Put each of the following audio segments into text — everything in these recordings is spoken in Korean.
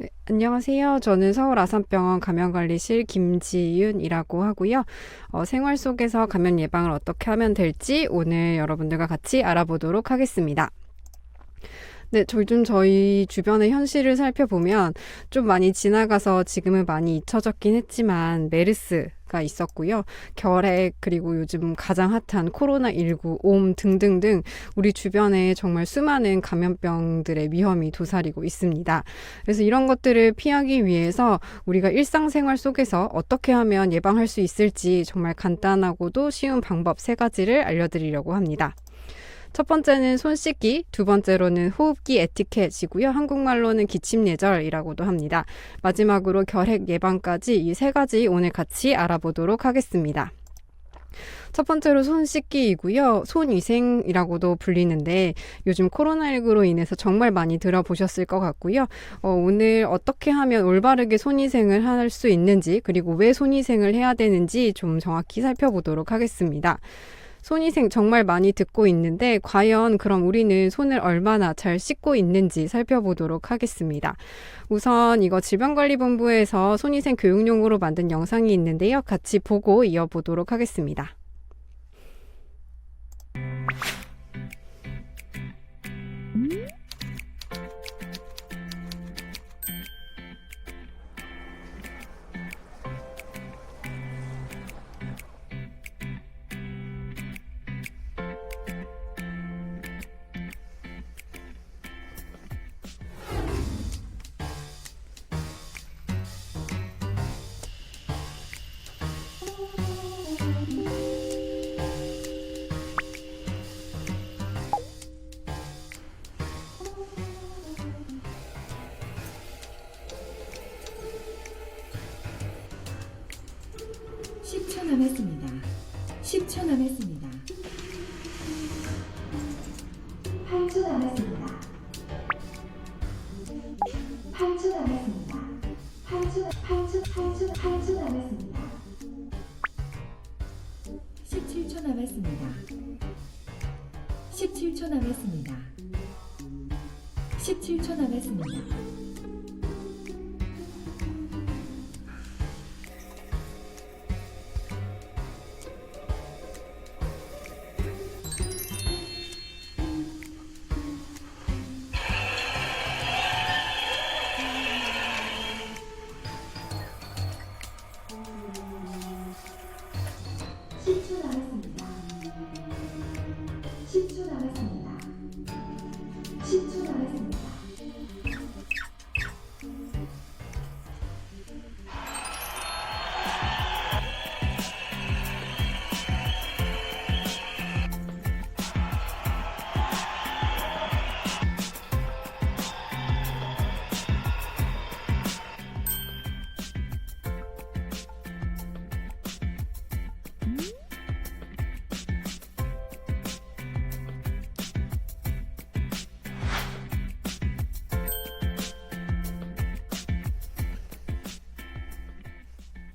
네, 안녕하세요. 저는 서울 아산병원 감염관리실 김지윤이라고 하고요. 생활 속에서 감염 예방을 어떻게 하면 될지 오늘 여러분들과 같이 알아보도록 하겠습니다. 네, 저희 주변의 현실을 살펴보면 좀 많이 지나가서 지금은 많이 잊혀졌긴 했지만 메르스가 있었고요. 결핵, 그리고 요즘 가장 핫한 코로나19, 옴 등등등 우리 주변에 정말 수많은 감염병들의 위험이 도사리고 있습니다. 그래서 이런 것들을 피하기 위해서 우리가 일상생활 속에서 어떻게 하면 예방할 수 있을지 정말 간단하고도 쉬운 방법 3가지를 알려드리려고 합니다. 첫 번째는 손 씻기, 두 번째로는 호흡기 에티켓이고요. 한국말로는 기침예절이라고도 합니다. 마지막으로 결핵 예방까지 이 3가지 오늘 같이 알아보도록 하겠습니다. 첫 번째로 손 씻기이고요. 손위생이라고도 불리는데 요즘 코로나19로 인해서 정말 많이 들어보셨을 것 같고요. 오늘 어떻게 하면 올바르게 손위생을 할 수 있는지, 그리고 왜 손위생을 해야 되는지 좀 정확히 살펴보도록 하겠습니다. 손위생 정말 많이 듣고 있는데 과연 그럼 우리는 손을 얼마나 잘 씻고 있는지 살펴보도록 하겠습니다. 우선 이거 질병관리본부에서 손위생 교육용으로 만든 영상이 있는데요. 같이 보고 이어보도록 하겠습니다. (10초) 남았습니다. 10초 남았습니다. 8초 남았습니다. 8초 남았습니다. 8초 남았습니다. 17초 남았습니다. 17초 남았습니다. 17초 남았습니다.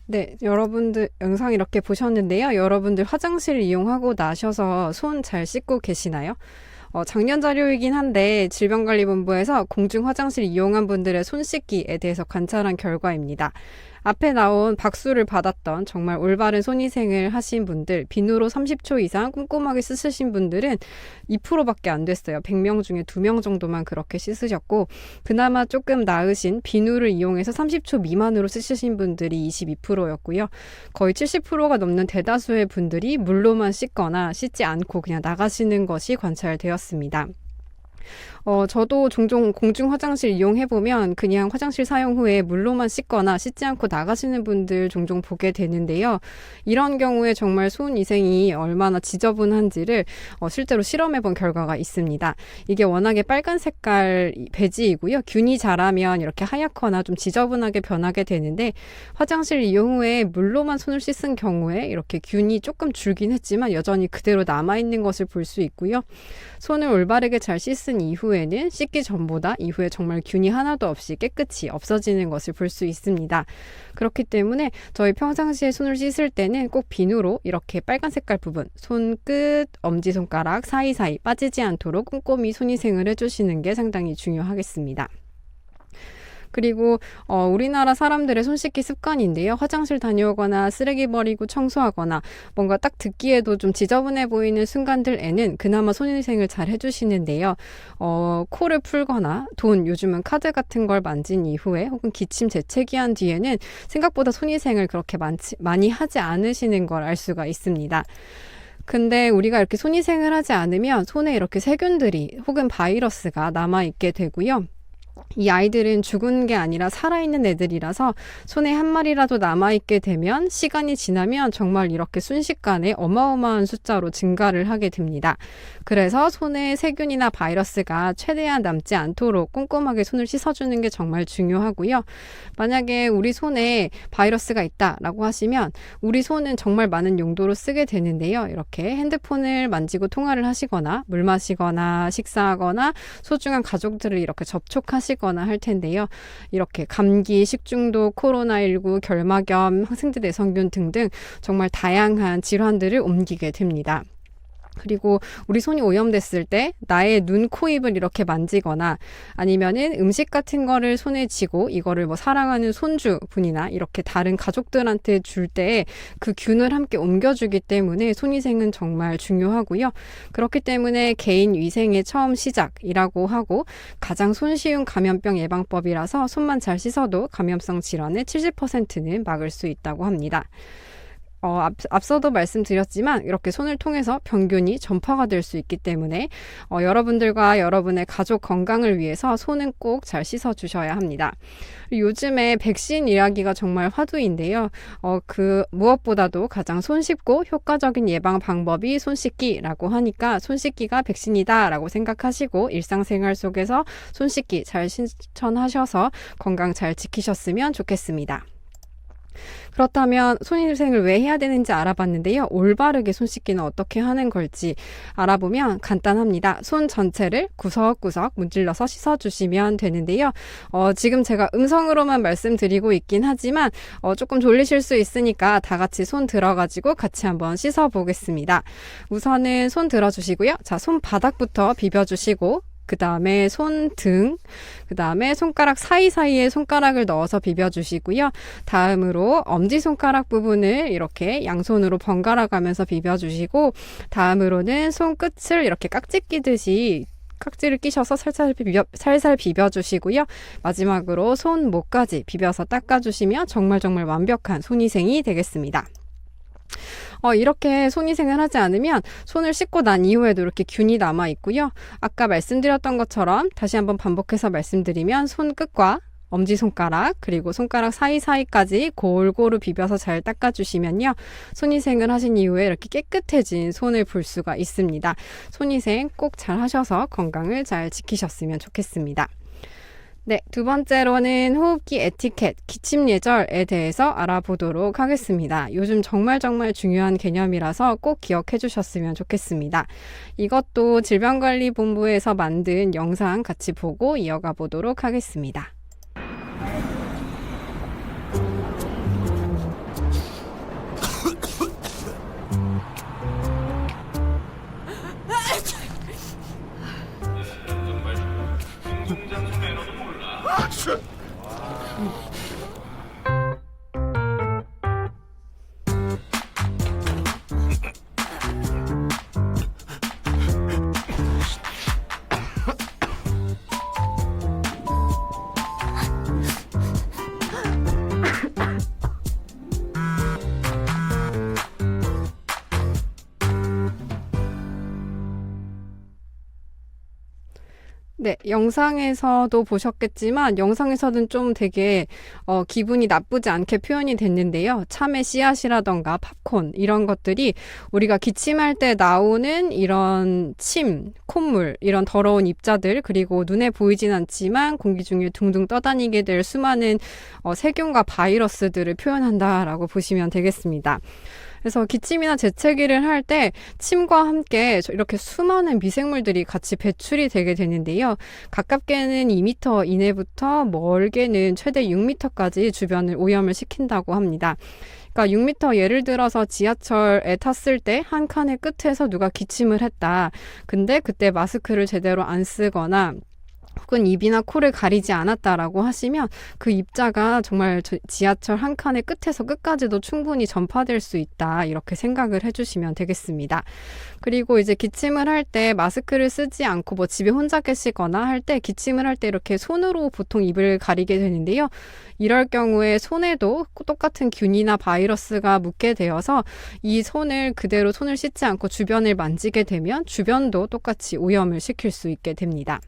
네, 여러분들 영상 이렇게 보셨는데요. 여러분들 화장실 이용하고 나셔서 손 잘 씻고 계시나요? 작년 자료이긴 한데 질병관리본부에서 공중 화장실 이용한 분들의 손 씻기에 대해서 관찰한 결과입니다. 앞에 나온 박수를 받았던 정말 올바른 손위생을 하신 분들, 비누로 30초 이상 꼼꼼하게 씻으신 분들은 2%밖에 안 됐어요. 100명 중에 2명 정도만 그렇게 씻으셨고, 그나마 조금 나으신 비누를 이용해서 30초 미만으로 씻으신 분들이 22%였고요. 거의 70%가 넘는 대다수의 분들이 물로만 씻거나 씻지 않고 그냥 나가시는 것이 관찰되었습니다. 저도 종종 공중 화장실 이용해보면 그냥 화장실 사용 후에 물로만 씻거나 씻지 않고 나가시는 분들 종종 보게 되는데요. 이런 경우에 정말 손위생이 얼마나 지저분한지를 실제로 실험해본 결과가 있습니다. 이게 워낙에 빨간 색깔 배지이고요. 균이 자라면 이렇게 하얗거나 좀 지저분하게 변하게 되는데 화장실 이용 후에 물로만 손을 씻은 경우에 이렇게 균이 조금 줄긴 했지만 여전히 그대로 남아있는 것을 볼 수 있고요. 손을 올바르게 잘 씻은 이후에는 씻기 전보다 이후에 정말 균이 하나도 없이 깨끗이 없어지는 것을 볼 수 있습니다. 그렇기 때문에 저희 평상시에 손을 씻을 때는 꼭 비누로 이렇게 빨간 색깔 부분, 손끝, 엄지손가락 사이사이 빠지지 않도록 꼼꼼히 손위생을 해주시는 게 상당히 중요하겠습니다. 그리고 우리나라 사람들의 손 씻기 습관인데요. 화장실 다녀오거나 쓰레기 버리고 청소하거나 뭔가 딱 듣기에도 좀 지저분해 보이는 순간들에는 그나마 손위생을 잘 해주시는데요. 코를 풀거나 요즘은 카드 같은 걸 만진 이후에 혹은 기침 재채기 한 뒤에는 생각보다 손위생을 그렇게 많이 하지 않으시는 걸 알 수가 있습니다. 근데 우리가 이렇게 손위생을 하지 않으면 손에 이렇게 세균들이 혹은 바이러스가 남아있게 되고요. 이 아이들은 죽은 게 아니라 살아있는 애들이라서 손에 한 마리라도 남아있게 되면 시간이 지나면 정말 이렇게 순식간에 어마어마한 숫자로 증가를 하게 됩니다. 그래서 손에 세균이나 바이러스가 최대한 남지 않도록 꼼꼼하게 손을 씻어주는 게 정말 중요하고요. 만약에 우리 손에 바이러스가 있다라고 하시면 우리 손은 정말 많은 용도로 쓰게 되는데요. 이렇게 핸드폰을 만지고 통화를 하시거나 물 마시거나 식사하거나 소중한 가족들을 이렇게 접촉하시거나 할 텐데요. 이렇게 감기, 식중독, 코로나19, 결막염, 항생제 내성균 등등 정말 다양한 질환들을 옮기게 됩니다. 그리고 우리 손이 오염됐을 때 나의 눈, 코, 입을 이렇게 만지거나 아니면은 음식 같은 거를 손에 쥐고 이거를 뭐 사랑하는 손주분이나 이렇게 다른 가족들한테 줄 때 그 균을 함께 옮겨주기 때문에 손위생은 정말 중요하고요. 그렇기 때문에 개인 위생의 처음 시작이라고 하고 가장 손쉬운 감염병 예방법이라서 손만 잘 씻어도 감염성 질환의 70%는 막을 수 있다고 합니다. 앞서도 말씀드렸지만 이렇게 손을 통해서 병균이 전파가 될 수 있기 때문에 여러분들과 여러분의 가족 건강을 위해서 손은 꼭 잘 씻어주셔야 합니다. 요즘에 백신 이야기가 정말 화두인데요. 무엇보다도 가장 손쉽고 효과적인 예방 방법이 손 씻기라고 하니까 손 씻기가 백신이다라고 생각하시고 일상생활 속에서 손 씻기 잘 실천하셔서 건강 잘 지키셨으면 좋겠습니다. 그렇다면 손위생을 왜 해야 되는지 알아봤는데요. 올바르게 손 씻기는 어떻게 하는 걸지 알아보면 간단합니다. 손 전체를 구석구석 문질러서 씻어주시면 되는데요. 지금 제가 음성으로만 말씀드리고 있긴 하지만 조금 졸리실 수 있으니까 다 같이 손 들어가지고 같이 한번 씻어보겠습니다. 우선은 손 들어주시고요. 자, 손바닥부터 비벼주시고 그 다음에 손등, 그 다음에 손가락 사이사이에 손가락을 넣어서 비벼주시고요. 다음으로 엄지손가락 부분을 이렇게 양손으로 번갈아 가면서 비벼주시고 다음으로는 손끝을 이렇게 깍지 끼듯이 깍지를 끼셔서 살살 비벼주시고요. 마지막으로 손목까지 비벼서 닦아주시면 정말 완벽한 손위생이 되겠습니다. 이렇게 손위생을 하지 않으면 손을 씻고 난 이후에도 이렇게 균이 남아 있고요. 아까 말씀드렸던 것처럼 다시 한번 반복해서 말씀드리면 손끝과 엄지손가락 그리고 손가락 사이사이까지 골고루 비벼서 잘 닦아주시면요. 손위생을 하신 이후에 이렇게 깨끗해진 손을 볼 수가 있습니다. 손위생 꼭 잘 하셔서 건강을 잘 지키셨으면 좋겠습니다. 네, 두 번째로는 호흡기 에티켓, 기침 예절에 대해서 알아보도록 하겠습니다. 요즘 정말 중요한 개념이라서 꼭 기억해 주셨으면 좋겠습니다. 이것도 질병관리본부에서 만든 영상 같이 보고 이어가 보도록 하겠습니다. 네, 영상에서도 보셨겠지만 영상에서는 좀 되게 기분이 나쁘지 않게 표현이 됐는데요. 참외 씨앗이라던가 팝콘 이런 것들이 우리가 기침할 때 나오는 이런 침, 콧물, 이런 더러운 입자들 그리고 눈에 보이진 않지만 공기 중에 둥둥 떠다니게 될 수많은 세균과 바이러스들을 표현한다라고 보시면 되겠습니다. 그래서 기침이나 재채기를 할 때 침과 함께 이렇게 수많은 미생물들이 같이 배출이 되게 되는데요. 가깝게는 2m 이내부터 멀게는 최대 6m까지 주변을 오염을 시킨다고 합니다. 그러니까 6m 예를 들어서 지하철에 탔을 때 한 칸의 끝에서 누가 기침을 했다. 근데 그때 마스크를 제대로 안 쓰거나 혹은 입이나 코를 가리지 않았다라고 하시면 그 입자가 정말 지하철 한 칸의 끝에서 끝까지도 충분히 전파될 수 있다. 이렇게 생각을 해주시면 되겠습니다. 그리고 이제 기침을 할 때 마스크를 쓰지 않고 뭐 집에 혼자 계시거나 할 때 기침을 할 때 이렇게 손으로 보통 입을 가리게 되는데요. 이럴 경우에 손에도 똑같은 균이나 바이러스가 묻게 되어서 이 손을 그대로 손을 씻지 않고 주변을 만지게 되면 주변도 똑같이 오염을 시킬 수 있게 됩니다.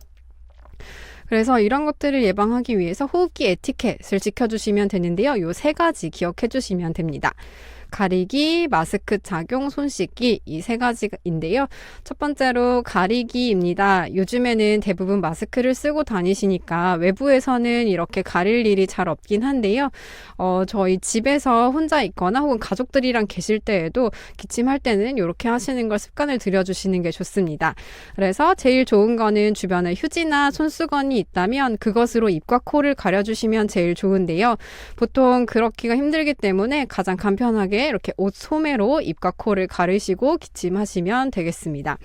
그래서 이런 것들을 예방하기 위해서 호흡기 에티켓을 지켜주시면 되는데요. 요 3가지 기억해 주시면 됩니다. 가리기, 마스크 착용, 손 씻기 이 3가지인데요. 첫 번째로 가리기입니다. 요즘에는 대부분 마스크를 쓰고 다니시니까 외부에서는 이렇게 가릴 일이 잘 없긴 한데요. 저희 집에서 혼자 있거나 혹은 가족들이랑 계실 때에도 기침할 때는 이렇게 하시는 걸 습관을 들여주시는 게 좋습니다. 그래서 제일 좋은 거는 주변에 휴지나 손수건이 있다면 그것으로 입과 코를 가려주시면 제일 좋은데요. 보통 그렇기가 힘들기 때문에 가장 간편하게 이렇게 옷 소매로 입과 코를 가르시고 기침하시면 되겠습니다.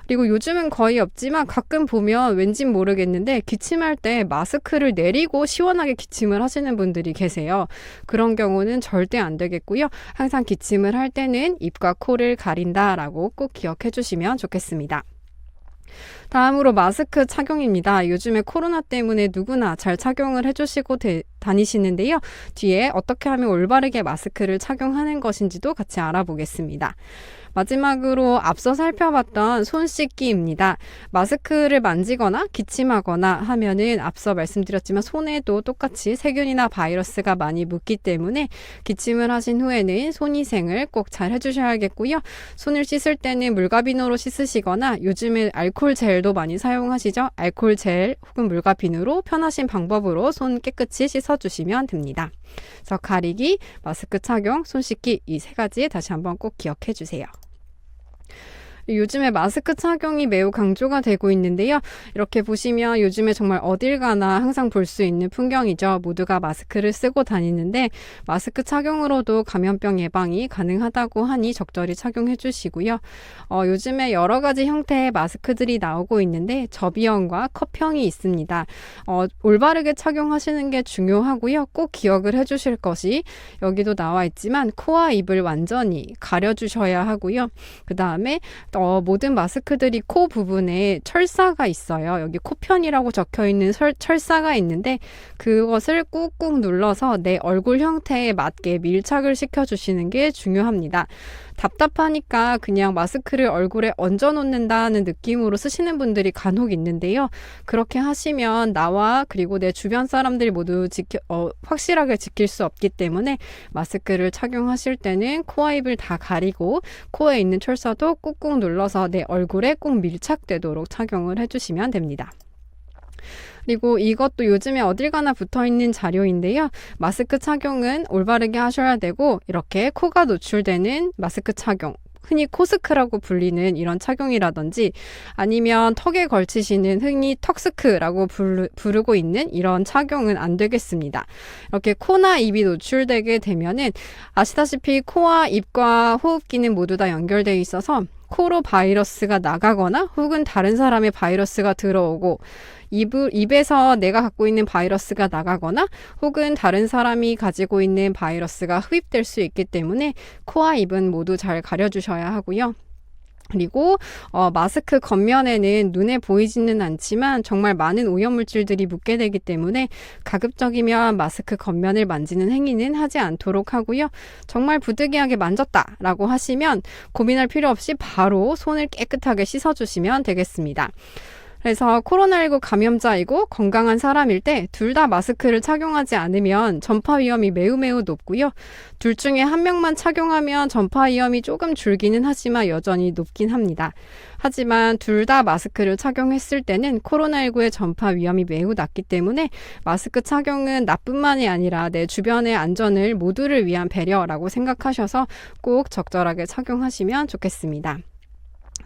그리고 요즘은 거의 없지만 가끔 보면 왠진 모르겠는데 기침할 때 마스크를 내리고 시원하게 기침을 하시는 분들이 계세요. 그런 경우는 절대 안 되겠고요. 항상 기침을 할 때는 입과 코를 가린다라고 꼭 기억해 주시면 좋겠습니다. 다음으로 마스크 착용입니다. 요즘에 코로나 때문에 누구나 잘 착용을 해주시고 다니시는데요. 뒤에 어떻게 하면 올바르게 마스크를 착용하는 것인지도 같이 알아보겠습니다. 마지막으로 앞서 살펴봤던 손 씻기입니다. 마스크를 만지거나 기침하거나 하면은 앞서 말씀드렸지만 손에도 똑같이 세균이나 바이러스가 많이 묻기 때문에 기침을 하신 후에는 손위생을 꼭 잘 해주셔야겠고요. 손을 씻을 때는 물과비누로 씻으시거나 요즘에 알코올 젤도 많이 사용하시죠? 알코올 젤 혹은 물과비누로 편하신 방법으로 손 깨끗이 씻어주시면 됩니다. 그래서 가리기, 마스크 착용, 손 씻기 이 3가지 다시 한번 꼭 기억해 주세요. 요즘에 마스크 착용이 매우 강조가 되고 있는데요. 이렇게 보시면 요즘에 정말 어딜 가나 항상 볼 수 있는 풍경이죠. 모두가 마스크를 쓰고 다니는데 마스크 착용으로도 감염병 예방이 가능하다고 하니 적절히 착용해 주시고요. 요즘에 여러 가지 형태의 마스크들이 나오고 있는데 접이형과 컵형이 있습니다. 올바르게 착용하시는 게 중요하고요. 꼭 기억을 해 주실 것이 여기도 나와 있지만 코와 입을 완전히 가려주셔야 하고요. 그 다음에 모든 마스크들이 코 부분에 철사가 있어요. 여기 코편이라고 적혀있는 철사가 있는데 그것을 꾹꾹 눌러서 내 얼굴 형태에 맞게 밀착을 시켜주시는 게 중요합니다. 답답하니까 그냥 마스크를 얼굴에 얹어 놓는다는 느낌으로 쓰시는 분들이 간혹 있는데요. 그렇게 하시면 나와 그리고 내 주변 사람들이 모두 확실하게 지킬 수 없기 때문에 마스크를 착용하실 때는 코와 입을 다 가리고 코에 있는 철사도 꾹꾹 눌러서 내 얼굴에 꼭 밀착되도록 착용을 해주시면 됩니다. 그리고 이것도 요즘에 어딜 가나 붙어있는 자료인데요. 마스크 착용은 올바르게 하셔야 되고 이렇게 코가 노출되는 마스크 착용, 흔히 코스크라고 불리는 이런 착용이라든지 아니면 턱에 걸치시는 흔히 턱스크라고 부르고 있는 이런 착용은 안 되겠습니다. 이렇게 코나 입이 노출되게 되면은 아시다시피 코와 입과 호흡기는 모두 다 연결되어 있어서 코로 바이러스가 나가거나 혹은 다른 사람의 바이러스가 들어오고 입에서 내가 갖고 있는 바이러스가 나가거나 혹은 다른 사람이 가지고 있는 바이러스가 흡입될 수 있기 때문에 코와 입은 모두 잘 가려주셔야 하고요. 그리고 마스크 겉면에는 눈에 보이지는 않지만 정말 많은 오염물질들이 묻게 되기 때문에 가급적이면 마스크 겉면을 만지는 행위는 하지 않도록 하고요. 정말 부득이하게 만졌다라고 하시면 고민할 필요 없이 바로 손을 깨끗하게 씻어주시면 되겠습니다. 그래서 코로나19 감염자이고 건강한 사람일 때 둘 다 마스크를 착용하지 않으면 전파 위험이 매우 높고요. 둘 중에 한 명만 착용하면 전파 위험이 조금 줄기는 하지만 여전히 높긴 합니다. 하지만 둘 다 마스크를 착용했을 때는 코로나19의 전파 위험이 매우 낮기 때문에 마스크 착용은 나뿐만이 아니라 내 주변의 안전을 모두를 위한 배려라고 생각하셔서 꼭 적절하게 착용하시면 좋겠습니다.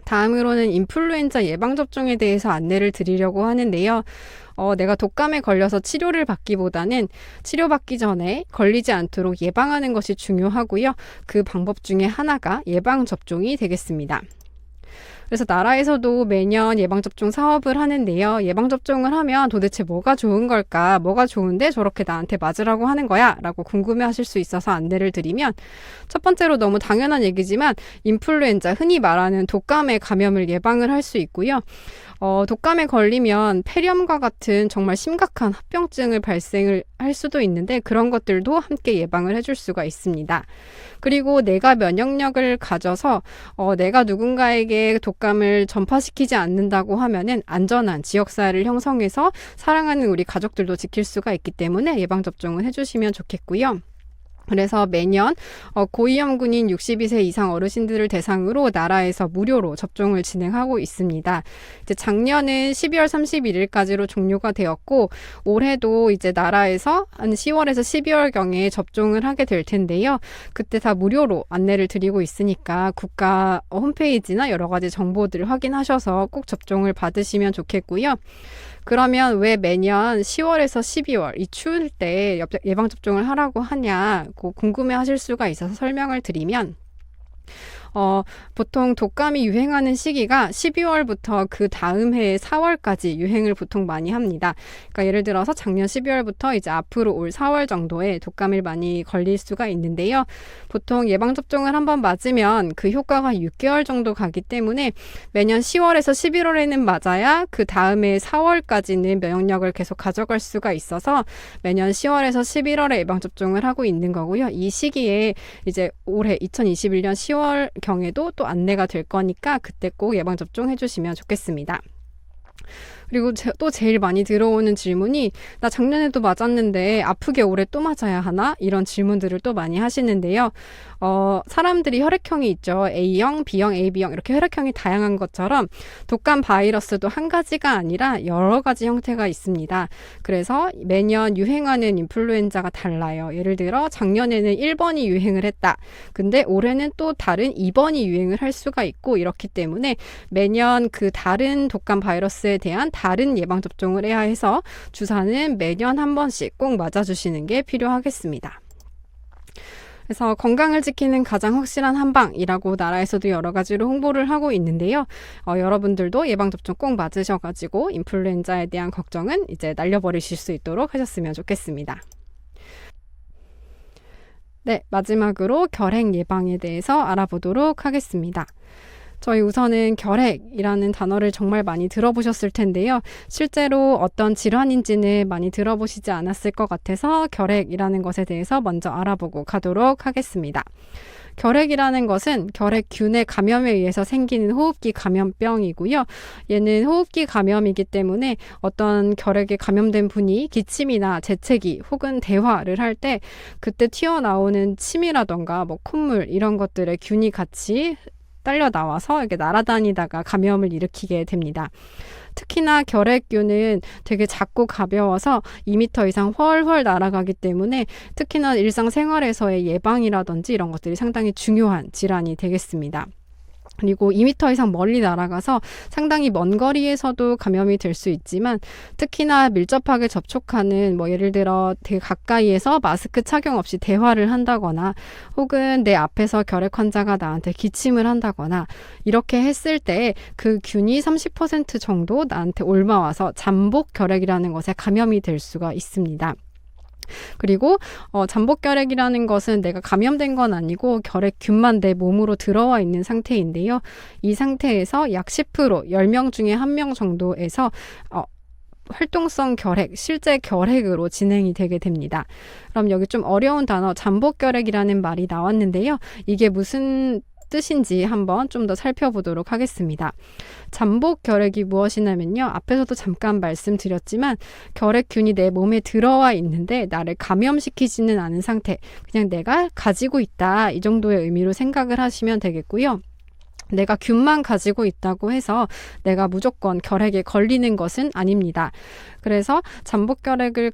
다음으로는 인플루엔자 예방접종에 대해서 안내를 드리려고 하는데요. 내가 독감에 걸려서 치료를 받기보다는 치료받기 전에 걸리지 않도록 예방하는 것이 중요하고요. 그 방법 중에 하나가 예방접종이 되겠습니다. 그래서 나라에서도 매년 예방접종 사업을 하는데요. 예방접종을 하면 도대체 뭐가 좋은 걸까? 뭐가 좋은데 저렇게 나한테 맞으라고 하는 거야? 라고 궁금해하실 수 있어서 안내를 드리면 첫 번째로 너무 당연한 얘기지만 인플루엔자, 흔히 말하는 독감의 감염을 예방을 할 수 있고요. 독감에 걸리면 폐렴과 같은 정말 심각한 합병증을 발생을 할 수도 있는데 그런 것들도 함께 예방을 해줄 수가 있습니다. 그리고 내가 면역력을 가져서 내가 누군가에게 독감을 전파시키지 않는다고 하면은 안전한 지역사회를 형성해서 사랑하는 우리 가족들도 지킬 수가 있기 때문에 예방접종을 해주시면 좋겠고요. 그래서 매년 고위험군인 62세 이상 어르신들을 대상으로 나라에서 무료로 접종을 진행하고 있습니다. 이제 작년은 12월 31일까지로 종료가 되었고 올해도 이제 나라에서 한 10월에서 12월경에 접종을 하게 될 텐데요. 그때 다 무료로 안내를 드리고 있으니까 국가 홈페이지나 여러 가지 정보들을 확인하셔서 꼭 접종을 받으시면 좋겠고요. 그러면 왜 매년 10월에서 12월 이 추울 때 예방접종을 하라고 하냐고 궁금해하실 수가 있어서 설명을 드리면 보통 독감이 유행하는 시기가 12월부터 그 다음 해의 4월까지 유행을 보통 많이 합니다. 그러니까 예를 들어서 작년 12월부터 이제 앞으로 올 4월 정도에 독감을 많이 걸릴 수가 있는데요. 보통 예방접종을 한번 맞으면 그 효과가 6개월 정도 가기 때문에 매년 10월에서 11월에는 맞아야 그 다음에 4월까지는 면역력을 계속 가져갈 수가 있어서 매년 10월에서 11월에 예방접종을 하고 있는 거고요. 이 시기에 이제 올해 2021년 10월 경에도 또 안내가 될 거니까 그때 꼭 예방접종 해주시면 좋겠습니다. 그리고 또 제일 많이 들어오는 질문이 나 작년에도 맞았는데 아프게 올해 또 맞아야 하나? 이런 질문들을 또 많이 하시는데요. 사람들이 혈액형이 있죠. A형, B형, AB형 이렇게 혈액형이 다양한 것처럼 독감 바이러스도 한 가지가 아니라 여러 가지 형태가 있습니다. 그래서 매년 유행하는 인플루엔자가 달라요. 예를 들어 작년에는 1번이 유행을 했다. 근데 올해는 또 다른 2번이 유행을 할 수가 있고 이렇기 때문에 매년 그 다른 독감 바이러스에 대한 다른 예방접종을 해야 해서 주사는 매년 한 번씩 꼭 맞아주시는 게 필요하겠습니다. 그래서 건강을 지키는 가장 확실한 한방이라고 나라에서도 여러 가지로 홍보를 하고 있는데요. 여러분들도 예방접종 꼭 맞으셔가지고 인플루엔자에 대한 걱정은 이제 날려버리실 수 있도록 하셨으면 좋겠습니다. 네, 마지막으로 결핵 예방에 대해서 알아보도록 하겠습니다. 저희 우선은 결핵이라는 단어를 정말 많이 들어보셨을 텐데요. 실제로 어떤 질환인지는 많이 들어보시지 않았을 것 같아서 결핵이라는 것에 대해서 먼저 알아보고 가도록 하겠습니다. 결핵이라는 것은 결핵균의 감염에 의해서 생기는 호흡기 감염병이고요. 얘는 호흡기 감염이기 때문에 어떤 결핵에 감염된 분이 기침이나 재채기 혹은 대화를 할 때 그때 튀어나오는 침이라던가 콧물 이런 것들의 균이 같이 딸려 나와서 이렇게 날아다니다가 감염을 일으키게 됩니다. 특히나 결핵균은 되게 작고 가벼워서 2m 이상 훨훨 날아가기 때문에 특히나 일상생활에서의 예방이라든지 이런 것들이 상당히 중요한 질환이 되겠습니다. 그리고 2m 이상 멀리 날아가서 상당히 먼 거리에서도 감염이 될 수 있지만 특히나 밀접하게 접촉하는 예를 들어 되게 가까이에서 마스크 착용 없이 대화를 한다거나 혹은 내 앞에서 결핵 환자가 나한테 기침을 한다거나 이렇게 했을 때 그 균이 30% 정도 나한테 옮아와서 잠복 결핵이라는 것에 감염이 될 수가 있습니다. 그리고 잠복결핵이라는 것은 내가 감염된 건 아니고 결핵균만 내 몸으로 들어와 있는 상태인데요. 이 상태에서 약 10%, 10명 중에 1명 정도에서 활동성 결핵, 실제 결핵으로 진행이 되게 됩니다. 그럼 여기 좀 어려운 단어 잠복결핵이라는 말이 나왔는데요. 이게 무슨 뜻인지 한번 좀 더 살펴보도록 하겠습니다. 잠복 결핵이 무엇이냐면요. 앞에서도 잠깐 말씀드렸지만 결핵균이 내 몸에 들어와 있는데 나를 감염시키지는 않은 상태, 그냥 내가 가지고 있다 이 정도의 의미로 생각을 하시면 되겠고요. 내가 균만 가지고 있다고 해서 내가 무조건 결핵에 걸리는 것은 아닙니다. 그래서 잠복결핵을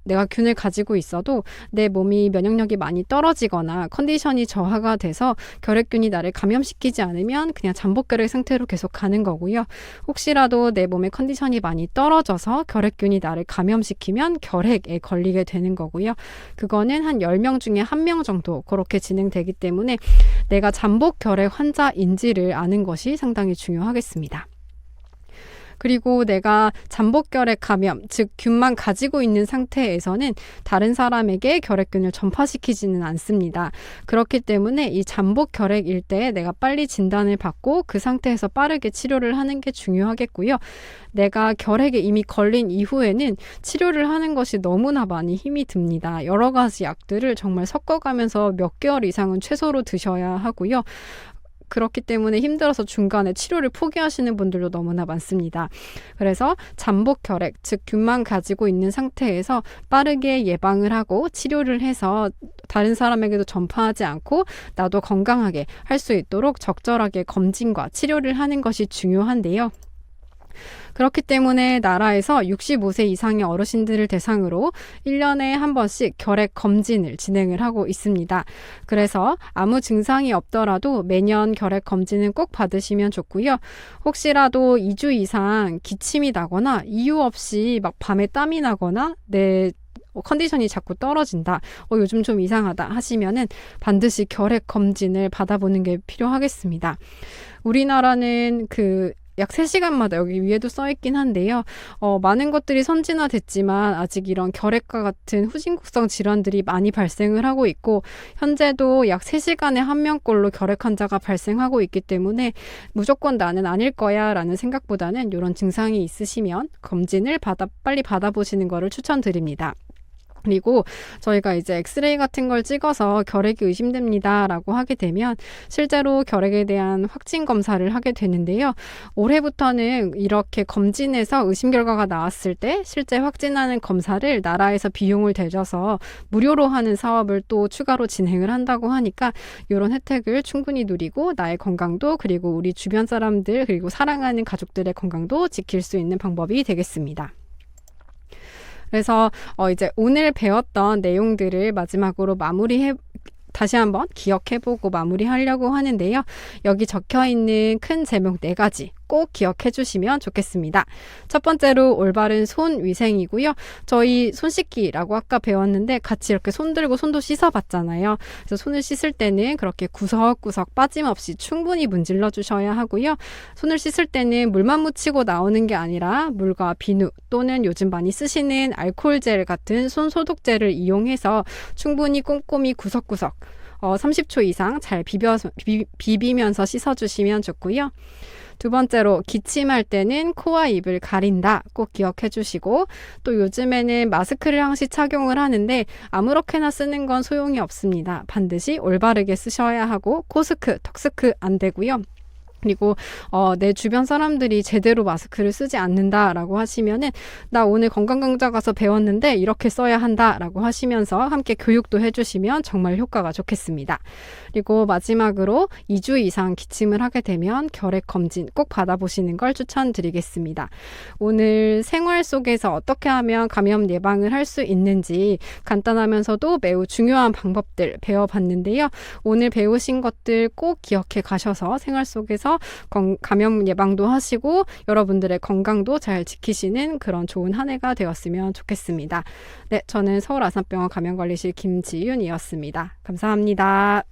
내가 균을 가지고 있어도 내 몸이 면역력이 많이 떨어지거나 컨디션이 저하가 돼서 결핵균이 나를 감염시키지 않으면 그냥 잠복결핵 상태로 계속 가는 거고요. 혹시라도 내 몸의 컨디션이 많이 떨어져서 결핵균이 나를 감염시키면 결핵에 걸리게 되는 거고요. 그거는 한 10명 중에 1명 정도 그렇게 진행되기 때문에 내가 잠복결핵 환자인지 뭔지를 아는 것이 상당히 중요하겠습니다. 그리고 내가 잠복결핵 감염, 즉 균만 가지고 있는 상태에서는 다른 사람에게 결핵균을 전파시키지는 않습니다. 그렇기 때문에 이 잠복결핵일 때 내가 빨리 진단을 받고 그 상태에서 빠르게 치료를 하는 게 중요하겠고요. 내가 결핵에 이미 걸린 이후에는 치료를 하는 것이 너무나 많이 힘이 듭니다. 여러 가지 약들을 정말 섞어가면서 몇 개월 이상은 최소로 드셔야 하고요. 그렇기 때문에 힘들어서 중간에 치료를 포기하시는 분들도 너무나 많습니다. 그래서 잠복결핵, 즉 균만 가지고 있는 상태에서 빠르게 예방을 하고 치료를 해서 다른 사람에게도 전파하지 않고 나도 건강하게 할 수 있도록 적절하게 검진과 치료를 하는 것이 중요한데요. 그렇기 때문에 나라에서 65세 이상의 어르신들을 대상으로 1년에 한 번씩 결핵 검진을 진행을 하고 있습니다. 그래서 아무 증상이 없더라도 매년 결핵 검진은 꼭 받으시면 좋고요. 혹시라도 2주 이상 기침이 나거나 이유 없이 막 밤에 땀이 나거나 내 컨디션이 자꾸 떨어진다. 요즘 좀 이상하다 하시면은 반드시 결핵 검진을 받아보는 게 필요하겠습니다. 우리나라는 약 3시간마다 여기 위에도 써있긴 한데요. 많은 것들이 선진화됐지만 아직 이런 결핵과 같은 후진국성 질환들이 많이 발생을 하고 있고 현재도 약 3시간에 1명꼴로 결핵 환자가 발생하고 있기 때문에 무조건 나는 아닐 거야 라는 생각보다는 이런 증상이 있으시면 검진을 빨리 받아보시는 것을 추천드립니다. 그리고 저희가 이제 엑스레이 같은 걸 찍어서 결핵이 의심됩니다 라고 하게 되면 실제로 결핵에 대한 확진 검사를 하게 되는데요. 올해부터는 이렇게 검진해서 의심 결과가 나왔을 때 실제 확진하는 검사를 나라에서 비용을 대줘서 무료로 하는 사업을 또 추가로 진행을 한다고 하니까 이런 혜택을 충분히 누리고 나의 건강도 그리고 우리 주변 사람들 그리고 사랑하는 가족들의 건강도 지킬 수 있는 방법이 되겠습니다. 그래서 이제 오늘 배웠던 내용들을 마지막으로 다시 한번 기억해보고 마무리하려고 하는데요. 여기 적혀있는 큰 제목 4가지 꼭 기억해 주시면 좋겠습니다. 첫 번째로 올바른 손 위생이고요. 저희 손 씻기라고 아까 배웠는데 같이 이렇게 손 들고 손도 씻어봤잖아요. 그래서 손을 씻을 때는 그렇게 구석구석 빠짐없이 충분히 문질러 주셔야 하고요. 손을 씻을 때는 물만 묻히고 나오는 게 아니라 물과 비누 또는 요즘 많이 쓰시는 알코올 젤 같은 손 소독제를 이용해서 충분히 꼼꼼히 구석구석 30초 이상 잘 비비면서 씻어주시면 좋고요. 두 번째로 기침할 때는 코와 입을 가린다 꼭 기억해 주시고 또 요즘에는 마스크를 항시 착용을 하는데 아무렇게나 쓰는 건 소용이 없습니다. 반드시 올바르게 쓰셔야 하고 코스크, 턱스크 안 되고요. 그리고 내 주변 사람들이 제대로 마스크를 쓰지 않는다라고 하시면은 나 오늘 건강강좌 가서 배웠는데 이렇게 써야 한다라고 하시면서 함께 교육도 해주시면 정말 효과가 좋겠습니다. 그리고 마지막으로 2주 이상 기침을 하게 되면 결핵 검진 꼭 받아보시는 걸 추천드리겠습니다. 오늘 생활 속에서 어떻게 하면 감염 예방을 할 수 있는지 간단하면서도 매우 중요한 방법들 배워봤는데요. 오늘 배우신 것들 꼭 기억해 가셔서 생활 속에서 감염 예방도 하시고 여러분들의 건강도 잘 지키시는 그런 좋은 한 해가 되었으면 좋겠습니다. 네, 저는 서울 아산병원 감염관리실 김지윤이었습니다. 감사합니다.